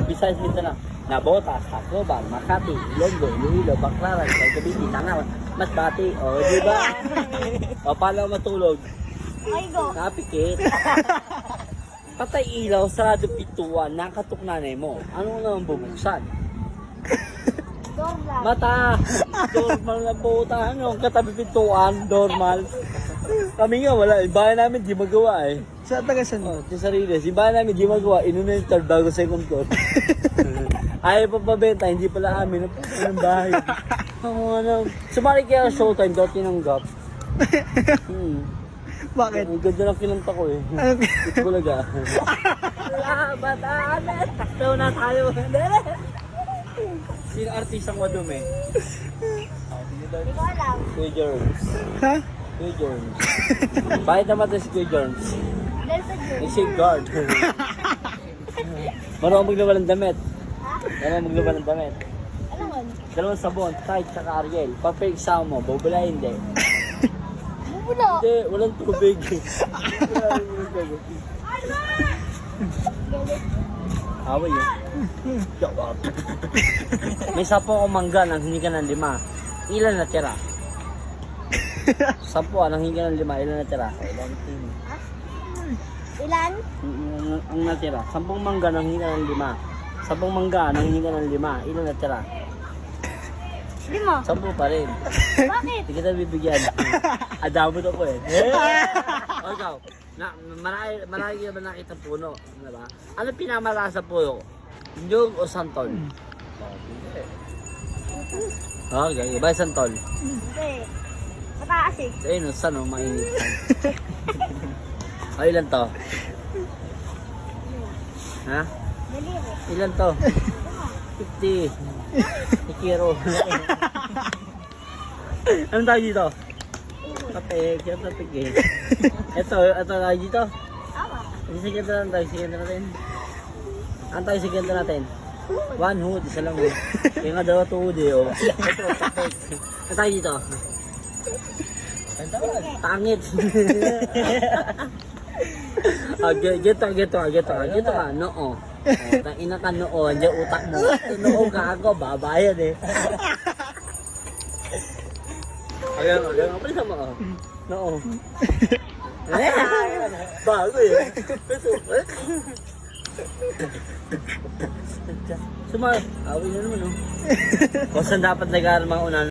Visayas, Mindanao. Nabotas, Tacloban, Makati, Ilonggo, Iloilo, Baclaran, Cavite, Tangal, Masbate, o di ba? O paano matulog? Ay, go. Napikit. Patay ilaw, sarado pintuan, nakatok nanay mo. Ano naman bubuksan? Door lang. Mata! Normal na puta. Ano? Katabi pintuan, normal. Kami nga wala. Yung bahay namin di magawa eh. Sa tagasan mo? Oh, sa sarili. Yung bahay namin di magawa. Inuna yung third bago second floor. Ayaw pa pabenta. Hindi pala amin. Ang bahay. Ano. Sumali kaya showtime. Daw tinanggap. Bakit? Ang ganda ng kinanta ko eh. Ito ko laga. Bataan! Taktaw na tayo. Sino artistang madumi? Hindi ko alam. Kuya Germs. Ha? Kuya Germs. Bakit naman ito si Kuya Germs? Dahil sa Diyos. Ni safeguard. Marunong maglaban ng damit. Ha? Marunong maglaban ng damit. Ano mo? Dalawang sabon, Tide tsaka Ariel. Pag-fake mo, bubula hindi. Bubula. Hindi, walang tubig. Walang tubig. Galit. Away yun. May 10 akong mangga nang hindi ka ng 5. Ilan natira? 10 nang hindi ka ng 5. Ilan natira? Ilan? Ilan? Ang natira. 10 mangga nang hindi ka ng 5. 10 mangga nang hindi ka ng 5. Ilan natira? 5. 10 pa rin. Bakit? Hindi kita bibigyan. Adamo to po eh. O ikaw, marami ka ba nakita puno? Ano ba? Ano pinamala sa puno? Nyug o santol? Okay, iba santol. Hindi. Mataas eh. Ayun, saan o, mainit. O, ilan to? Ha? Daliri. Ilan to? 50. Ikiro. Anong tawag dito? Kapek, yung kapek eh. Ito tawag dito. Tama. Sige na natin. Ang tawag sige na natin. One hood, isa lang eh. Kaya nga 2 tuhod eh. Oh. Ito, kapek. Ang tawag dito. Tangit. Gito ka, noo. Ina ka noo, andyan utak mo. Noo ka ako, babayad eh. Ayan, pala mo oh. Noo. Bago eh. Awin na naman oh. Kung saan dapat nag-aaral mga unan.